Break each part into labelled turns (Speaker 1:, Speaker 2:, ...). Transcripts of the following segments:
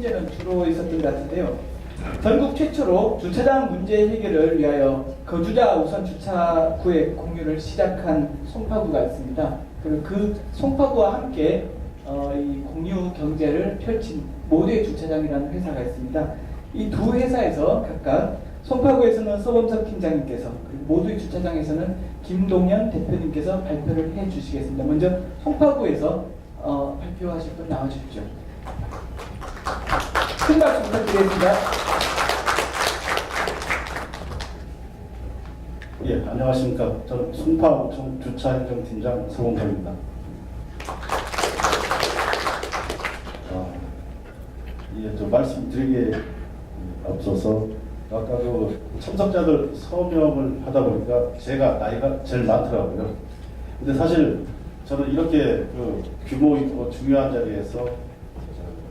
Speaker 1: 문제는 주로 있었던 것 같은데요. 전국 최초로 주차장 문제 해결을 위하여 거주자 우선 주차 구획 공유를 시작한 송파구가 있습니다. 그 송파구와 함께 이 공유 경제를 펼친 모두의 주차장이라는 회사가 있습니다. 이 두 회사에서 각각 송파구에서는 서범석 팀장님께서 그리고 모두의 주차장에서는 김동현 대표님께서 발표를 해주시겠습니다. 먼저 송파구에서 발표하실 분 나와주십시오. 큰 박수 부탁드리겠습니다.
Speaker 2: 예, 안녕하십니까. 저는 송파구청 주차행정팀장 서봉석입니다. 예, 좀 말씀드리기에 앞서서 아까 그 참석자들 서명을 하다 보니까 제가 나이가 제일 많더라고요. 근데 사실 저는 이렇게 그 규모 있고 중요한 자리에서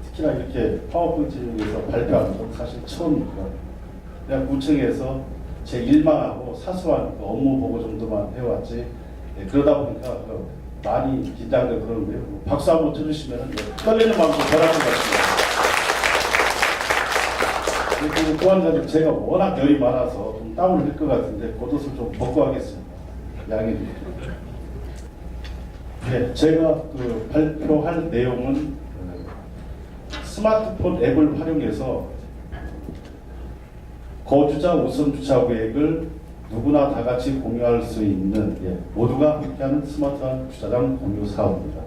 Speaker 2: 특히나 이렇게 파워포인트에서 발표하는 건 사실 처음입니다. 그냥 구청에서 제 일만 하고 사소한 그 업무 보고 정도만 해왔지, 예, 그러다 보니까 많이 긴장되고 그러는데요. 박수 한번 쳐주시면 떨리는 마음도 덜할 것 같습니다. 그리고 또한 제가 워낙 열이 많아서 좀 땀을 흘릴 것 같은데 겉옷을 좀 벗고 하겠습니다. 양해 드립니다. 예, 제가 그 발표할 내용은 스마트폰 앱을 활용해서 거주자 우선 주차 계획을 누구나 다 같이 공유할 수 있는, 예, 모두가 함께하는 스마트한 주차장 공유 사업입니다.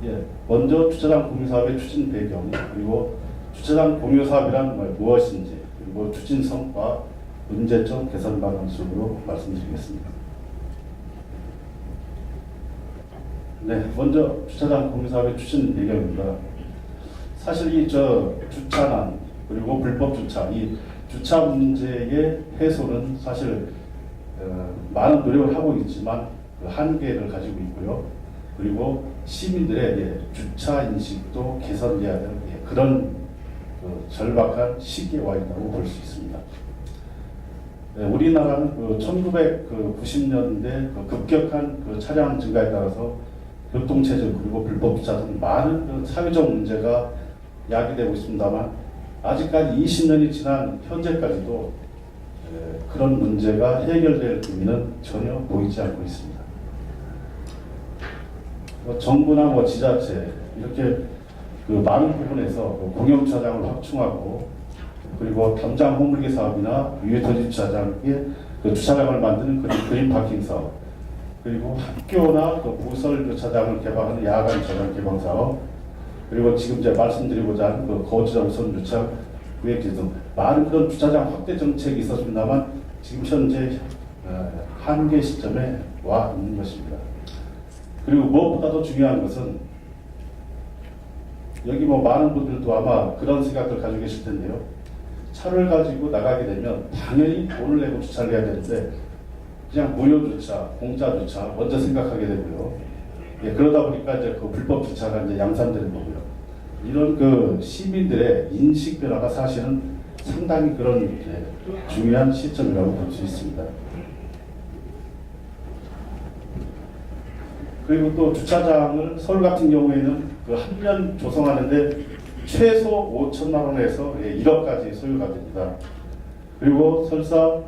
Speaker 2: 예, 먼저 주차장 공유 사업의 추진 배경, 그리고 주차장 공유 사업이란 무엇인지, 그리고 추진 성과, 문제점 개선 방안 순으로 말씀드리겠습니다. 네, 먼저 주차장 공유 사업의 추진 배경입니다. 사실 이 주차난 그리고 불법 주차, 이 주차 문제의 해소는 사실 많은 노력을 하고 있지만 그 한계를 가지고 있고요. 그리고 시민들의 주차 인식도 개선돼야 되는 그런 절박한 시기에 와 있다고 볼 수 있습니다. 우리나라는 1990년대 급격한 차량 증가에 따라서 교통체증 그리고 불법 주차 등 많은 사회적 문제가 야기되고 있습니다만 아직까지 20년이 지난 현재까지도 그런 문제가 해결될 의미는 전혀 보이지 않고 있습니다. 정부나 지자체 이렇게 많은 부분에서 공영주차장을 확충하고 그리고 담장 호물기 사업이나 유해토지 주차장의 주차장을 만드는 그린 파킹 사업, 그리고 학교나 부설 주차장을 개방하는 야간 주차장 개방 사업, 그리고 지금 제가 말씀드리고자 하는 거주자 우선 주차 구획 등 많은 그런 주차장 확대 정책이 있었습니다만 지금 현재 한계 시점에 와 있는 것입니다. 그리고 무엇보다도 중요한 것은 여기 많은 분들도 아마 그런 생각을 가지고 계실 텐데요. 차를 가지고 나가게 되면 당연히 돈을 내고 주차를 해야 되는데 그냥 무료 주차, 공짜 주차 먼저 생각하게 되고요. 예, 그러다 보니까 이제 불법 주차가 이제 양산되는 거고요. 이런 시민들의 인식 변화가 사실은 상당히 그런 중요한 시점이라고 볼 수 있습니다. 그리고 또 주차장을 서울 같은 경우에는 한 년 조성하는데 최소 5천만 원에서 1억까지 소요가 됩니다. 그리고 설사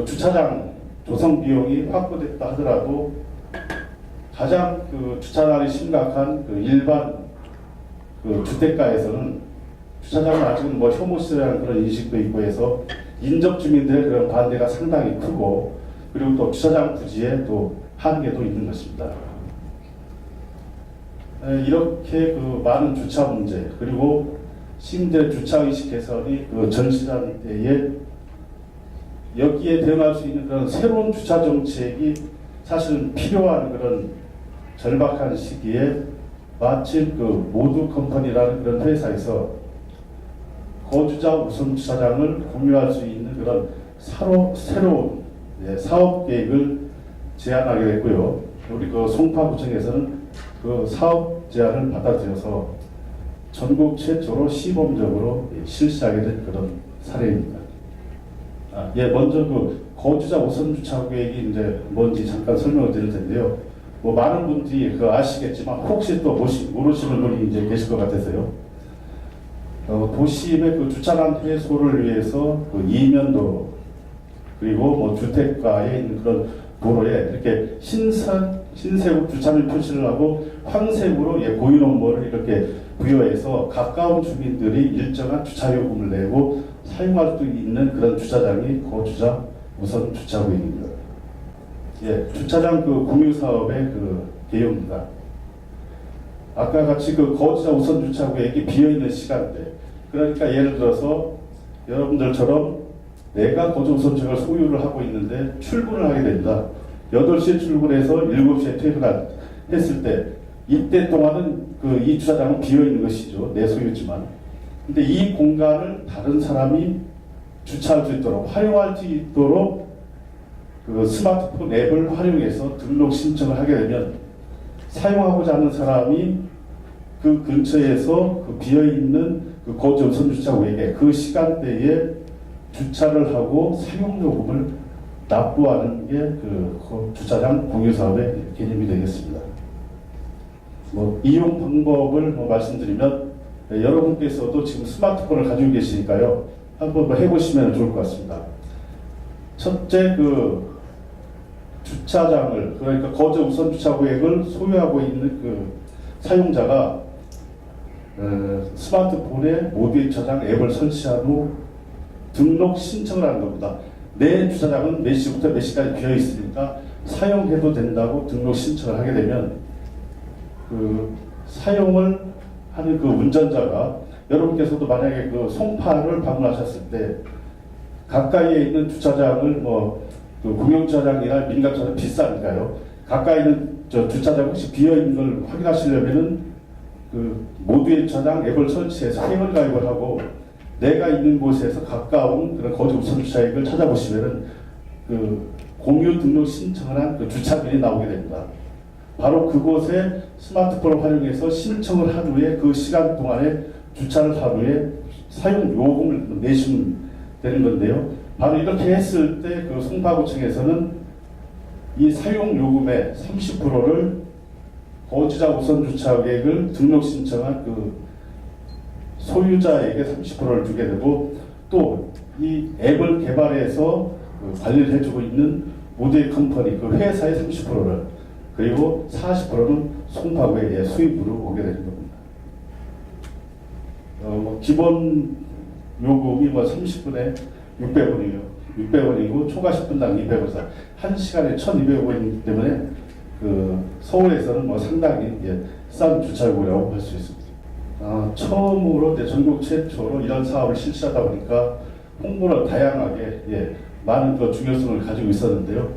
Speaker 2: 주차장 조성 비용이 확보됐다 하더라도 가장 주차난이 심각한 일반 주택가에서는 주차장은 아직은 혐오시설이라는 그런 인식도 있고 해서 인접 주민들의 그런 반대가 상당히 크고 그리고 또 주차장 부지에 또 한계도 있는 것입니다. 이렇게 많은 주차 문제 그리고 시민들의 주차의식 개선이 전시한 때에 여기에 대응할 수 있는 그런 새로운 주차 정책이 사실은 필요한 그런 절박한 시기에 마침 모두 컴퍼니라는 그런 회사에서 거주자 우선 주차장을 공유할 수 있는 그런 새로운 사업 계획을 제안하게 됐고요. 우리 송파구청에서는 사업 제안을 받아들여서 전국 최초로 시범적으로 실시하게 된 그런 사례입니다. 예, 먼저 거주자 우선 주차 계획이 이제 뭔지 잠깐 설명을 드릴 텐데요. 뭐 많은 분들이 아시겠지만 혹시 또 모르시는 분이 이제 계실 것 같아서요. 도심의 주차장 해소를 위해서 이면도로 그리고 뭐 주택가에 있는 그런 도로에 이렇게 흰색 주차를 표시를 하고 황색으로 고유 넘버를 이렇게 부여해서 가까운 주민들이 일정한 주차 요금을 내고 사용할 수 있는 그런 주차장이 거주자 우선 주차구역입니다. 주차장 공유 사업의 개요입니다. 아까 같이 거주자 우선 주차구역이 비어 있는 시간대. 그러니까 예를 들어서 여러분들처럼 내가 거주 우선 주차를 소유를 하고 있는데 출근을 하게 됩니다. 8시에 출근해서 7시에 퇴근했을 때 이때 동안은 이 주차장은 비어 있는 것이죠. 내 소유지만. 근데 이 공간을 다른 사람이 주차할 수 있도록 활용할 수 있도록 스마트폰 앱을 활용해서 등록 신청을 하게 되면 사용하고자 하는 사람이 그 근처에서 비어있는 거주 우선 주차구역에 그 시간대에 주차를 하고 사용요금을 납부하는 게 주차장 공유사업의 개념이 되겠습니다. 이용 방법을 말씀드리면 여러분께서도 지금 스마트폰을 가지고 계시니까요. 한번 해보시면 좋을 것 같습니다. 첫째, 주차장을, 그러니까 거주 우선 주차구역을 소유하고 있는 사용자가 스마트폰에 모두의 주차장 앱을 설치한 후 등록 신청을 하는 겁니다. 내 주차장은 몇 시부터 몇 시까지 비어 있으니까 사용해도 된다고 등록 신청을 하게 되면 사용을 하는 운전자가 여러분께서도 만약에 송파를 방문하셨을 때 가까이에 있는 주차장을 공영주차장이나 민간주차장 비싸니까요. 가까이 있는 주차장 혹시 비어 있는 걸 확인하시려면은 모두의 주차장 앱을 설치해서 회원 가입을 하고 내가 있는 곳에서 가까운 그런 거주 우선 주차역을 찾아보시면은 공유 등록 신청을 한 주차비이 나오게 됩니다. 바로 그곳에 스마트폰을 활용해서 신청을 한 후에 그 시간 동안에 주차를 한 후에 사용 요금을 내시면 되는 건데요. 바로 이렇게 했을 때 송파구청에서는 이 사용 요금의 30%를 거주자 우선 주차계획을 등록 신청한 소유자에게 30%를 주게 되고 또 이 앱을 개발해서 관리를 해주고 있는 모델 컴퍼니 회사의 30%를 그리고 40%는 송파구의 수입으로 오게 되는 겁니다. 기본 요금이 30분에 600원이고 초과 10분당 200원, 1시간에 1,200원이기 때문에 서울에서는 상당히 싼 주차요금이라고 할 수 있습니다. 처음으로 전국 최초로 이런 사업을 실시하다 보니까 홍보를 다양하게 많은 중요성을 가지고 있었는데요.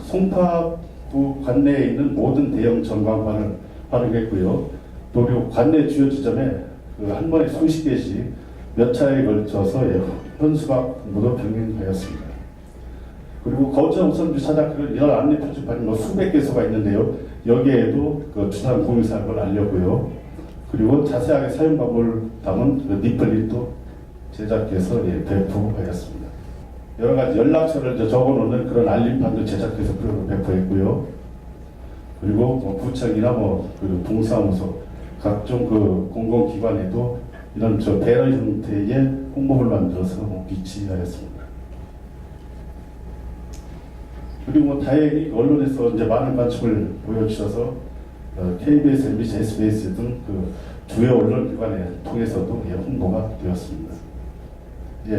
Speaker 2: 송파구 관내에 있는 모든 대형 전광판을 활용했고요. 또 그리고 관내 주요 지점에 한 번에 수십 개씩 몇 차례에 걸쳐서 현수막 모두 병행하였습니다. 그리고 거주자 우선 주차장 이런 안내 표지판이 수백 개소가 있는데요. 여기에도 주차장 공유 사업을 알렸고요. 그리고 자세하게 사용 방법을 담은 리플릿도 제작해서 배포하였습니다. 여러 가지 연락처를 적어놓는 그런 알림판도 제작해서 배포했고요. 그리고 구청이나 동사무소 각종 공공기관에도 이런 배너 형태의 홍보를 만들어서 비치하였습니다. 그리고 다행히 언론에서 많은 관심을 보여주셔서 KBS, MBC, SBS 등 주요 언론기관에 통해서도 홍보가 되었습니다.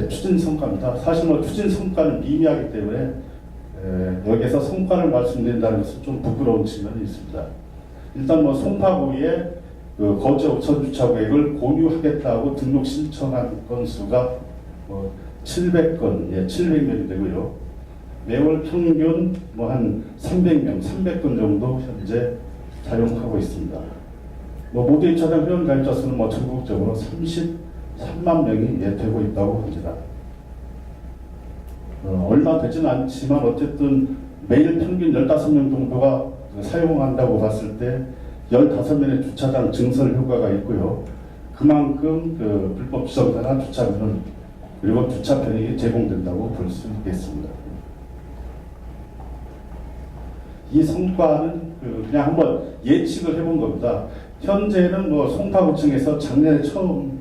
Speaker 2: 추진 성과입니다. 사실 추진 성과는 미미하기 때문에 여기서 성과를 말씀드린다는 것은 좀 부끄러운 측면이 있습니다. 일단 송파구에 거주자 우선 주차구역을 공유하겠다고 등록 신청한 건수가 700건, 700명이 되고요. 매월 평균 한 300명, 300건 정도 현재 사용하고 있습니다. 모두의 주차장 회원 가입자 수는 전국적으로 33만 명이 되고 있다고 합니다. 얼마 되지는 않지만 어쨌든 매일 평균 15명 정도가 사용한다고 봤을 때 15명의 주차장 증설 효과가 있고요. 그만큼 불법 주정자나 주차료는 그리고 주차 편익이 제공된다고 볼 수 있겠습니다. 이 성과는 그냥 한번 예측을 해본 겁니다. 현재는 뭐 송파구청에서 작년에 처음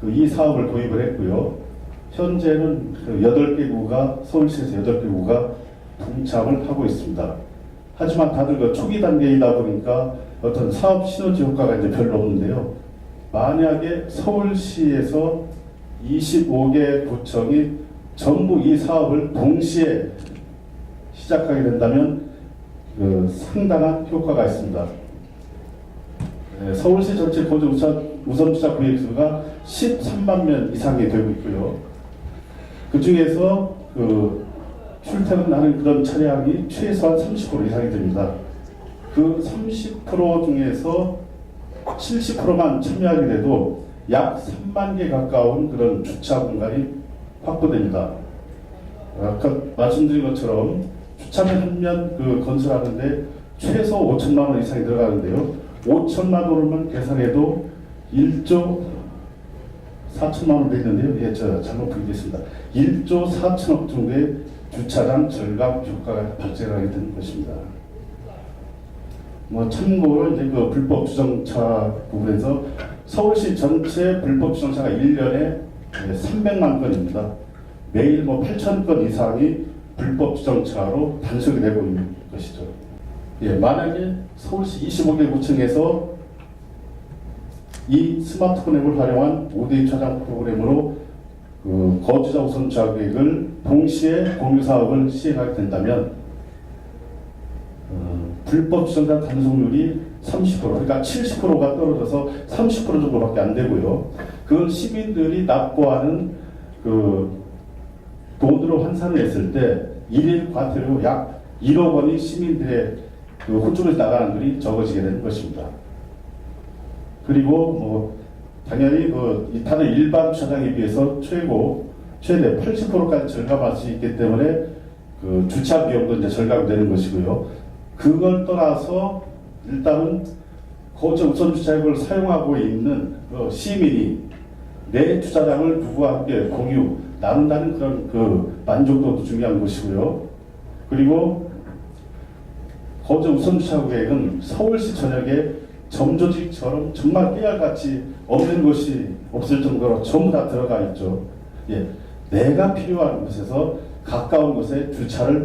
Speaker 2: 이 사업을 도입을 했고요. 현재는 8개 구가, 서울시에서 8개 구가 동참을 하고 있습니다. 하지만 다들 그 초기 단계이다 보니까 어떤 사업 시너지 효과가 이제 별로 없는데요. 만약에 서울시에서 25개 구청이 전부 이 사업을 동시에 시작하게 된다면 상당한 효과가 있습니다. 서울시 전체 거주 우선주차 구획수가 13만 명 이상이 되고 있고요. 그 중에서 출퇴근하는 그런 차량이 최소한 30% 이상이 됩니다. 그 30% 중에서 70%만 참여하게 돼도 약 3만 개 가까운 그런 주차 공간이 확보됩니다. 아까 말씀드린 것처럼 주차장 한 면 건설하는데 최소 5천만 원 이상이 들어가는데요. 5천만 원만 계산해도 1조 4천만 원 되는데요. 예, 저 잘못 부르겠습니다. 1조 4천억 정도의 주차장 절감 효과가 발생하게 되는 것입니다. 뭐 참고로 이제 그 불법 주정차 부분에서 서울시 전체 불법 주정차가 1년에 300만 건입니다. 매일 뭐 8천 건 이상이 불법 주정차로 단속이 되고 있는 것이죠. 예, 만약에 서울시 25개 구청에서 이 스마트폰 앱을 활용한 5대 주차장 프로그램으로 거주자 우선 주차 계획을 동시에 공유 사업을 시행하게 된다면 불법 주정차 단속률이 30%, 그러니까 70%가 떨어져서 30% 정도밖에 안 되고요. 그건 시민들이 납부하는 돈으로 환산을 했을 때 일일 과태료 약 1억 원이 시민들의 호주로 나가는 돈이 적어지게 되는 것입니다. 그리고 뭐 당연히 다른 일반 주차장에 비해서 최대 80%까지 절감할 수 있기 때문에 주차 비용도 이제 절감이 되는 것이고요. 그걸 떠나서 일단은 거주 우선 주차장을 사용하고 있는 시민이 내 주차장을 누구와 함께 공유 나눈다는 그런 만족도도 중요한 것이고요. 그리고 거주 우선 주차 계획은 서울시 전역에 점조직처럼 정말 깨알같이 없는 곳이 없을 정도로 전부 다 들어가 있죠. 예, 내가 필요한 곳에서 가까운 곳에 주차를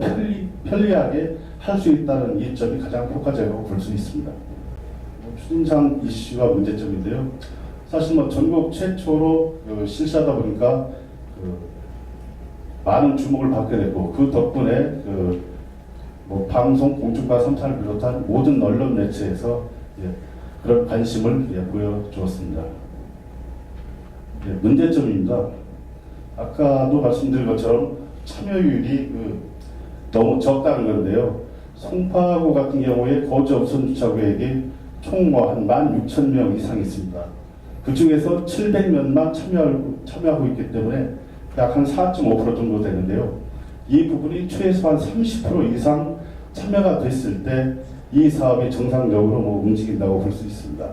Speaker 2: 편리하게 할 수 있다는 이점이 가장 효과적이라고 볼 수 있습니다. 추진상 이슈와 문제점인데요. 사실 뭐 전국 최초로 실시하다 보니까 많은 주목을 받게 됐고 그 덕분에 뭐 방송, 공중파 3차를 비롯한 모든 언론 매체에서 그런 관심을 보여주었습니다. 문제점입니다. 아까도 말씀드린 것처럼 참여율이 너무 적다는 건데요. 송파구 같은 경우에 거주 우선 주차 계획이 총 한 16,000명 이상 있습니다. 그 중에서 700명만 참여하고 있기 때문에 약 한 4.5% 정도 되는데요. 이 부분이 최소한 30% 이상 참여가 됐을 때 이 사업이 정상적으로 움직인다고 볼 수 있습니다.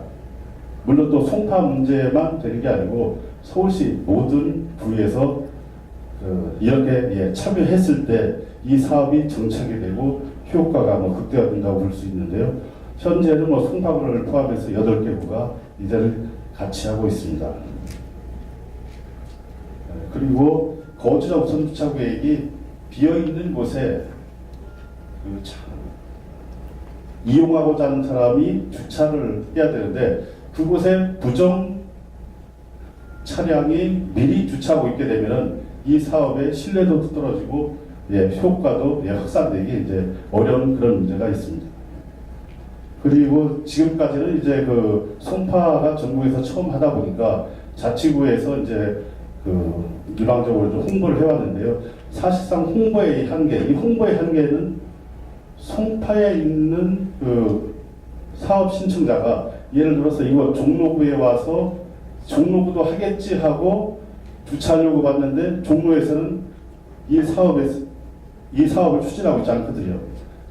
Speaker 2: 물론 또 송파 문제만 되는 게 아니고 서울시 모든 부에서 이렇게 참여했을 때 이 사업이 정착이 되고 효과가 극대화된다고 볼 수 있는데요. 현재는 송파구를 포함해서 8개 구가 이제를 같이 하고 있습니다. 그리고 거주자 우선 주차 계획이 비어있는 곳에 이용하고자 하는 사람이 주차를 해야 되는데 그곳에 부정 차량이 미리 주차하고 있게 되면 이 사업의 신뢰도도 떨어지고 효과도 확산되기 이제 어려운 그런 문제가 있습니다. 그리고 지금까지는 이제 송파가 전국에서 처음 하다 보니까 자치구에서 이제 일방적으로 좀 홍보를 해왔는데요. 사실상 홍보의 한계, 이 홍보의 한계는 송파에 있는 사업 신청자가 예를 들어서 이거 종로구에 와서 종로구도 하겠지 하고 주차하려고 봤는데 종로에서는 이 사업을 추진하고 있지 않거든요.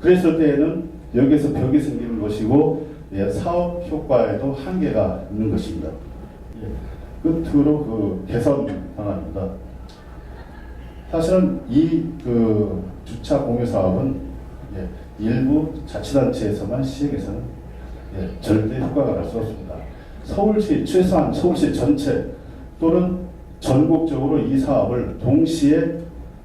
Speaker 2: 그랬을 때에는 여기에서 벽이 생기는 것이고 사업 효과에도 한계가 있는 것입니다. 끝으로 개선 방안입니다. 사실은 이 주차 공유 사업은 일부 자치단체에서만 시행해서는 절대 효과가 날 수 없습니다. 서울시, 최소한 서울시 전체 또는 전국적으로 이 사업을 동시에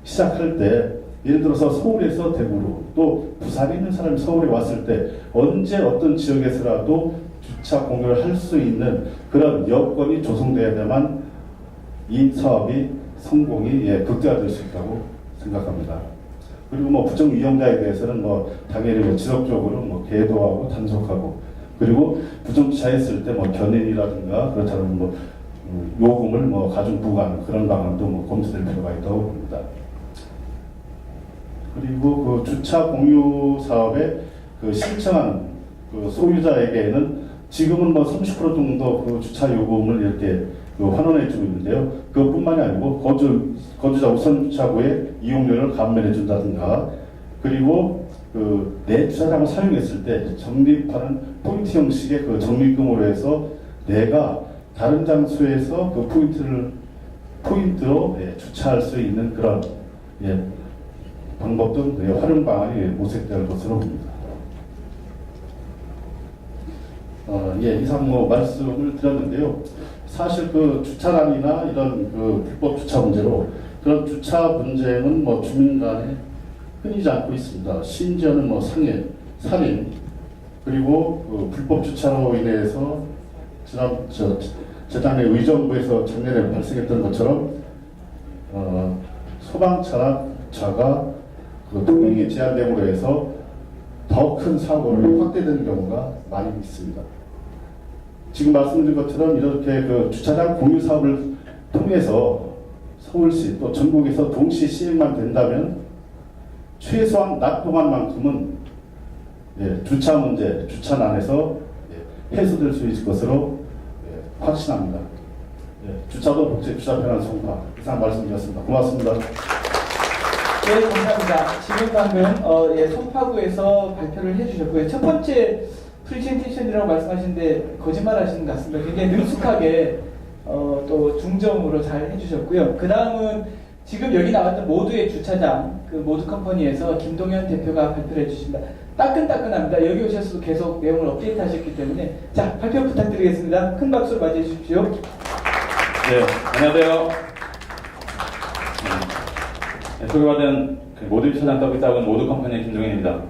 Speaker 2: 시작할 때, 예를 들어서 서울에서 대구로, 또 부산에 있는 사람이 서울에 왔을 때 언제 어떤 지역에서라도 주차 공유를 할 수 있는 그런 여건이 조성되어야만 이 사업이 성공이 극대화될 수 있다고 생각합니다. 그리고 뭐 부정 이용자에 대해서는 뭐 당연히 뭐 지속적으로 뭐 계도하고 단속하고, 그리고 부정 주차했을 때 뭐 견인이라든가 그렇다면 뭐 요금을 뭐 가중 부과하는 그런 방안도 뭐 검토될 필요가 있다고 봅니다. 그리고 그 주차 공유 사업에 그 신청한 그 소유자에게는 지금은 뭐 30% 정도 그 주차 요금을 이렇게 그 환원해주고 있는데요. 그것뿐만이 아니고 거주자 우선 주차구의 이용료를 감면해준다든가, 그리고 그 내 주차장을 사용했을 때 적립하는 포인트 형식의 그 적립금으로 해서 내가 다른 장소에서 그 포인트로 주차할 수 있는 그런 방법 등 활용 방안이 모색될 것으로 봅니다. 이상 뭐 말씀을 드렸는데요. 사실 그 주차난이나 이런 그 불법 주차 문제로 그런 주차 문제는 뭐 주민 간에 끊이지 않고 있습니다. 심지어는 뭐 상해, 살인, 그리고 그 불법 주차로 인해서 지난해 의정부에서 작년에 발생했던 것처럼 소방차나 차가 그 통행이 제한됨으로 해서 더 큰 사고를 확대되는 경우가 많이 있습니다. 지금 말씀드린 것처럼 이렇게 그 주차장 공유 사업을 통해서 서울시 또 전국에서 동시 시행만 된다면 최소한 낮 동안만큼은 주차 문제, 주차난에서 해소될 수 있을 것으로 확신합니다. 주차도 복지, 주차 편한 송파, 이상 말씀드렸습니다. 고맙습니다.
Speaker 1: 네, 감사합니다. 지금 방금 송파구에서 발표를 해주셨고요. 첫 번째 프리젠테이션이라고 말씀하시는데 거짓말 하시는 것 같습니다. 굉장히 능숙하게 또 중점으로 잘 해주셨고요. 그 다음은 지금 여기 나왔던 모두의 주차장, 그 모두 컴퍼니에서 김동현 대표가 발표를 해주십니다. 따끈따끈합니다. 여기 오셔서 계속 내용을 업데이트 하셨기 때문에. 자, 발표 부탁드리겠습니다. 큰 박수로 맞이해 주십시오.
Speaker 3: 네, 안녕하세요. 소개받은 그 모두 주차장 서비스학원 모두 컴퍼니의 김동현입니다.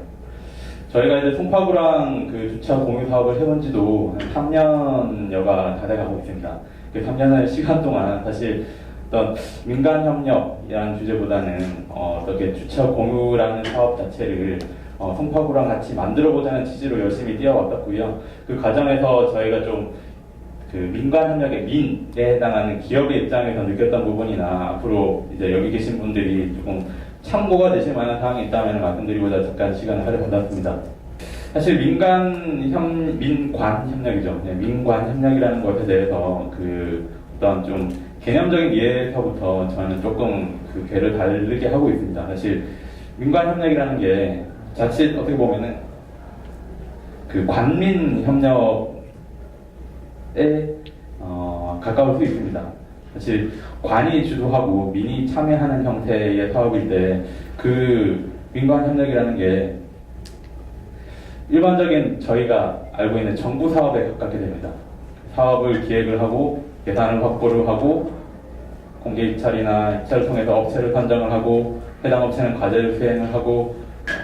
Speaker 3: 저희가 이제 송파구랑 그 주차 공유 사업을 해본 지도 한 3년여가 다 돼가고 있습니다. 그 3년의 시간 동안 사실 어떤 민간 협력이라는 주제보다는 어떻게 주차 공유라는 사업 자체를 송파구랑 같이 만들어보자는 취지로 열심히 뛰어왔었고요. 그 과정에서 저희가 좀 그 민간 협력의 민에 해당하는 기업의 입장에서 느꼈던 부분이나 앞으로 이제 여기 계신 분들이 조금 참고가 되실 만한 사항이 있다면 말씀드리고자 잠깐 시간을 할애받았습니다. 사실 민관 협력이죠. 민관 협력이라는 것에 대해서 그 어떤 좀 개념적인 이해에서부터 저는 조금 그 궤를 다르게 하고 있습니다. 사실 민관 협력이라는 게 자칫 어떻게 보면은 그 관민 협력에 가까울 수 있습니다. 사실 관이 주도하고 민이 참여하는 형태의 사업일 때 그 민관 협력이라는 게 일반적인 저희가 알고 있는 정부 사업에 가깝게 됩니다. 사업을 기획을 하고 예산을 확보를 하고 공개 입찰이나 입찰을 통해서 업체를 선정을 하고 해당 업체는 과제를 수행을 하고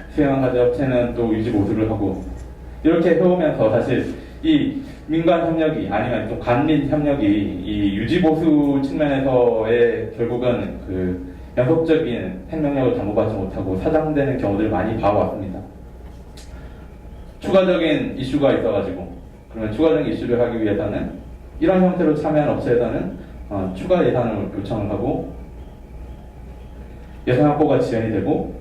Speaker 3: 수행한 과제 업체는 또 유지 보수를 하고 이렇게 해오면서 사실 이 민간 협력이 아니면 또 관민 협력이 이 유지 보수 측면에서의 결국은 그 연속적인 생명력을 담보받지 못하고 사장되는 경우들을 많이 봐왔습니다. 추가적인 이슈가 있어가지고 그러면 추가적인 이슈를 하기 위해서는 이런 형태로 참여한 업체에서는 추가 예산을 요청을 하고 예산 확보가 지연이 되고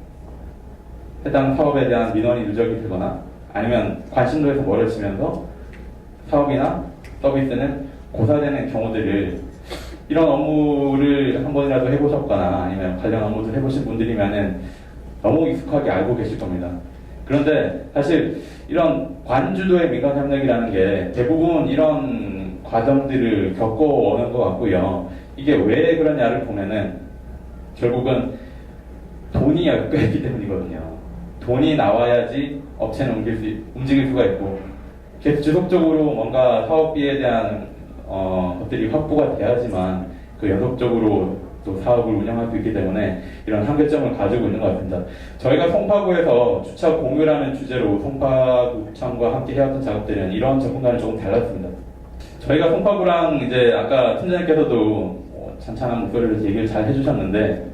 Speaker 3: 해당 사업에 대한 민원이 누적이 되거나 아니면 관심도에서 멀어지면서 사업이나 서비스는 고사되는 경우들을 이런 업무를 한 번이라도 해보셨거나 아니면 관련 업무를 해보신 분들이면은 너무 익숙하게 알고 계실 겁니다. 그런데 사실 이런 관주도의 민간 협력이라는 게 대부분 이런 과정들을 겪어오는 것 같고요. 이게 왜 그러냐를 보면은 결국은 돈이 엮여있기 때문이거든요. 돈이 나와야지 업체는 움직일 수가 있고 계속 지속적으로 뭔가 사업비에 대한 것들이 확보가 돼야지만 그 연속적으로 또 사업을 운영할 수 있기 때문에 이런 한계점을 가지고 있는 것 같습니다. 저희가 송파구에서 주차 공유라는 주제로 송파구청과 함께 해왔던 작업들은 이런 접근과는 조금 달랐습니다. 저희가 송파구랑 이제 아까 팀장님께서도 찬찬한 목소리로 얘기를 잘 해주셨는데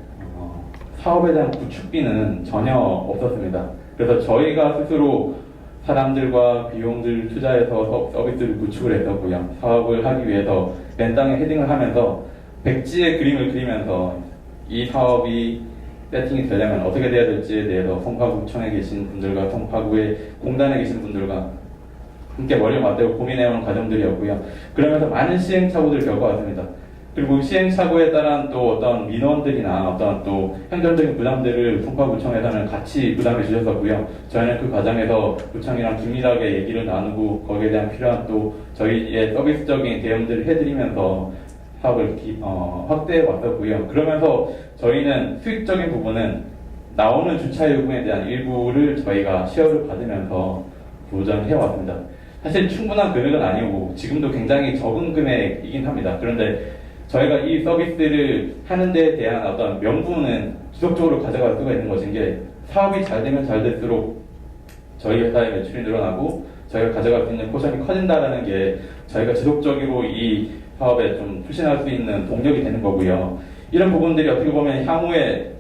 Speaker 3: 사업에 대한 구축비는 전혀 없었습니다. 그래서 저희가 스스로 사람들과 비용들 투자해서 서비스를 구축을 했었고요. 사업을 하기 위해서 맨 땅에 헤딩을 하면서 백지의 그림을 그리면서 이 사업이 세팅이 되려면 어떻게 돼야 될지에 대해서 송파구청에 계신 분들과 송파구의 공단에 계신 분들과 함께 머리를 맞대고 고민해오는 과정들이었고요. 그러면서 많은 시행착오들을 겪어왔습니다. 그리고 시행착오에 따른 또 어떤 민원들이나 어떤 또 행정적인 부담들을 송파구청에서는 같이 부담해 주셨었고요. 저희는 그 과정에서 구청이랑 긴밀하게 얘기를 나누고 거기에 대한 필요한 또 저희의 서비스적인 대응들을 해드리면서 사업을 확대해 왔었고요. 그러면서 저희는 수익적인 부분은 나오는 주차 요금에 대한 일부를 저희가 쉐어를 받으면서 보전해 왔습니다. 사실 충분한 금액은 아니고 지금도 굉장히 적은 금액이긴 합니다. 그런데 저희가 이 서비스를 하는 데에 대한 어떤 명분은 지속적으로 가져갈 수가 있는 것인 게 사업이 잘 되면 잘 될수록 저희 회사의 매출이 늘어나고 저희가 가져갈 수 있는 포션이 커진다는 게 저희가 지속적으로 이 사업에 좀 추진할 수 있는 동력이 되는 거고요. 이런 부분들이 어떻게 보면 향후에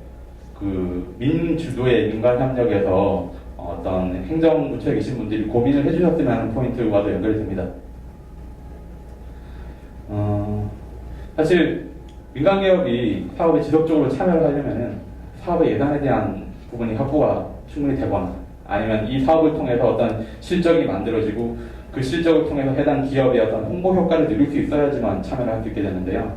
Speaker 3: 그 민주도의 민간 협력에서 어떤 행정부처에 계신 분들이 고민을 해주셨으면 하는 포인트와도 연결이 됩니다. 사실 민간기업이 사업에 지속적으로 참여를 하려면 사업의 예산에 대한 부분이 확보가 충분히 되거나 아니면 이 사업을 통해서 어떤 실적이 만들어지고 그 실적을 통해서 해당 기업의 어떤 홍보 효과를 누릴 수 있어야지만 참여를 할 수 있게 되는데요.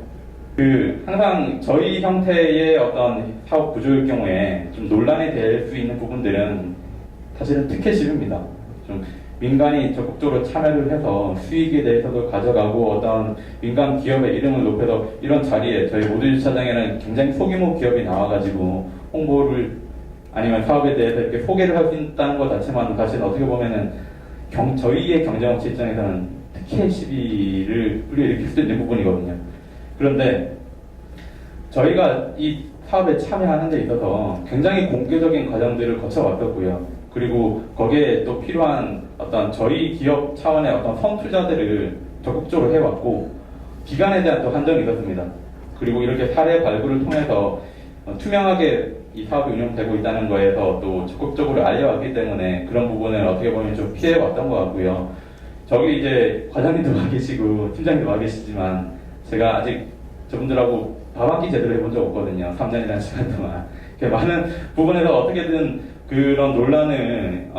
Speaker 3: 항상 저희 형태의 어떤 사업 구조일 경우에 좀 논란이 될 수 있는 부분들은 사실은 티켓입니다. 좀 민간이 적극적으로 참여를 해서 수익에 대해서도 가져가고 어떤 민간 기업의 이름을 높여서 이런 자리에 저희 모듈 주차장에는 굉장히 소규모 기업이 나와가지고 홍보를 아니면 사업에 대해서 이렇게 소개를 할 수 있다는 것 자체만 사실 어떻게 보면은 저희의 경쟁업체 입장에서는 특혜 시비를 불러일으킬 수 있는 부분이거든요. 그런데 저희가 이 사업에 참여하는 데 있어서 굉장히 공개적인 과정들을 거쳐왔었고요. 그리고 거기에 또 필요한 어떤 저희 기업 차원의 어떤 선투자들을 적극적으로 해왔고 기간에 대한 또 한정이 있었습니다. 그리고 이렇게 사례 발굴을 통해서 투명하게 이 사업이 운영되고 있다는 거에서 또 적극적으로 알려왔기 때문에 그런 부분을 어떻게 보면 좀 피해왔던 것 같고요. 저기 이제 과장님도 와 계시고 팀장님도 와 계시지만 제가 아직 저분들하고 밥 한 끼 제대로 해본 적 없거든요. 3년이라는 시간 동안. 많은 부분에서 어떻게든 그런 논란을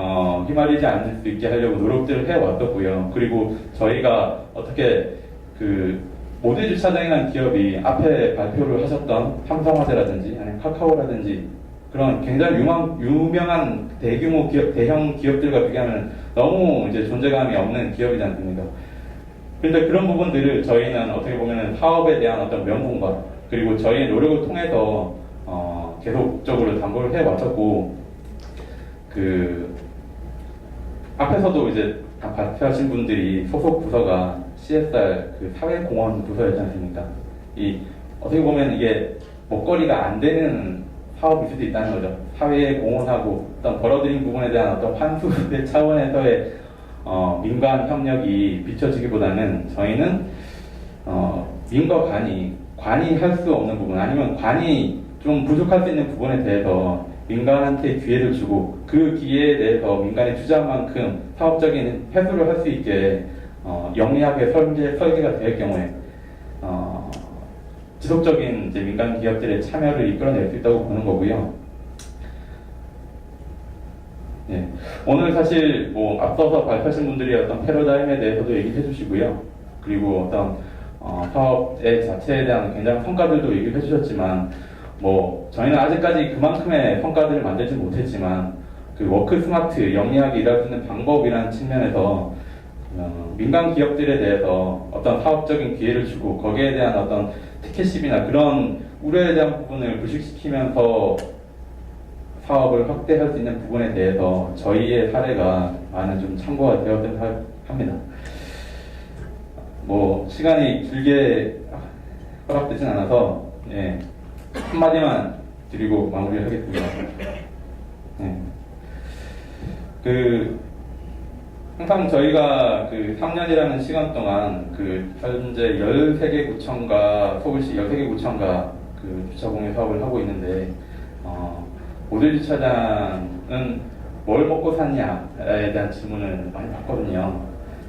Speaker 3: 휘말리지 않을 수 있게 하려고 노력들을 해왔었고요. 그리고 저희가 어떻게 그 모듈 주차장이라는 기업이 앞에 발표를 하셨던 삼성화재라든지 아니면 카카오라든지 그런 굉장히 유명한 대규모 기업, 대형 기업들과 비교하면 너무 이제 존재감이 없는 기업이지 않습니까? 그런데 그런 부분들을 저희는 어떻게 보면 사업에 대한 어떤 명분과 그리고 저희의 노력을 통해서 계속적으로 담보를 해왔었고 그 앞에서도 이제 발표하신 분들이 소속 부서가 CSR 그 사회공헌 부서였지 않습니까? 어떻게 보면 이게 먹거리가 안 되는 사업일 수도 있다는 거죠. 사회에 공헌하고 어떤 벌어들인 부분에 대한 어떤 환수의 차원에서의 민간 협력이 비춰지기보다는 저희는 민과 관이 할 수 없는 부분 아니면 관이 좀 부족할 수 있는 부분에 대해서 민간한테 기회를 주고 그 기회에 대해서 민간이 투자한 만큼 사업적인 회수를 할 수 있게 영리하게 설계가 될 경우에 지속적인 이제 민간 기업들의 참여를 이끌어낼 수 있다고 보는 거고요. 네. 오늘 사실 뭐 앞서서 발표하신 분들이 어떤 패러다임에 대해서도 얘기해 주시고요. 그리고 어떤 사업의 자체에 대한 굉장한 성과들도 얘기를 해주셨지만 뭐 저희는 아직까지 그만큼의 성과들을 만들지 못했지만 그 워크 스마트 영리하게 일할 수 있는 방법이라는 측면에서 민간 기업들에 대해서 어떤 사업적인 기회를 주고 거기에 대한 어떤 티켓십이나 그런 우려에 대한 부분을 불식시키면서 사업을 확대할 수 있는 부분에 대해서 저희의 사례가 많은 좀 참고가 되었다고 합니다. 뭐 시간이 길게 허락되진 않아서 한마디만 드리고 마무리하겠습니다. 항상 저희가 3년이라는 시간 동안 현재 13개 구청과 서울시 13개 구청과 주차 공유 사업을 하고 있는데 모델 주차장은 뭘 먹고 사냐에 대한 질문을 많이 받거든요.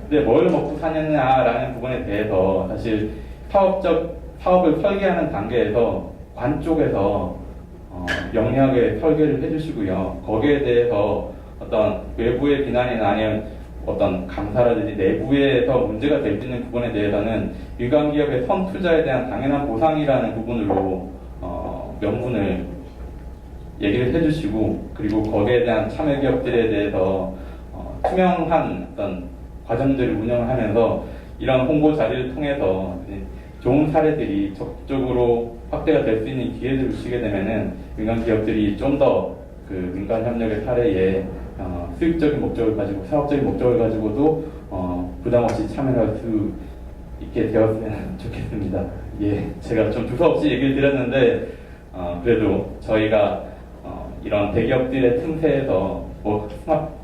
Speaker 3: 근데 뭘 먹고 사냐라는 부분에 대해서 사실 사업을 설계하는 단계에서 관 쪽에서 영리하게 설계를 해주시고요. 거기에 대해서 어떤 외부의 비난이나 아니면 어떤 감사라든지 내부에서 문제가 될 수 있는 부분에 대해서는 민간 기업의 선투자에 대한 당연한 보상이라는 부분으로 명분을 얘기를 해주시고, 그리고 거기에 대한 참여 기업들에 대해서 투명한 어떤 과정들을 운영하면서 이런 홍보 자리를 통해서 좋은 사례들이 적극적으로 확대가 될 수 있는 기회들을 주시게 되면은 민간 기업들이 좀 더 민간 협력의 사례에 수익적인 목적을 가지고 사업적인 목적을 가지고도 부담 없이 참여할 수 있게 되었으면 좋겠습니다. 제가 좀 두서없이 얘기를 드렸는데 그래도 저희가 이런 대기업들의 틈새에서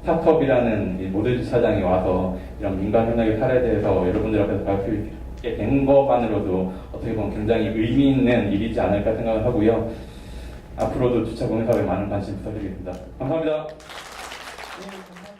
Speaker 3: 스타트업이라는 이 모델 주차장이 와서 이런 민간 협력의 사례에 대해서 여러분들 앞에서 밝힐 수 있게 된 것만으로도 어떻게 보면 굉장히 의미 있는 일이지 않을까 생각을 하고요. 앞으로도 주차 공유 사업에 많은 관심 부탁드리겠습니다. 감사합니다.
Speaker 1: 네, 감사합니다.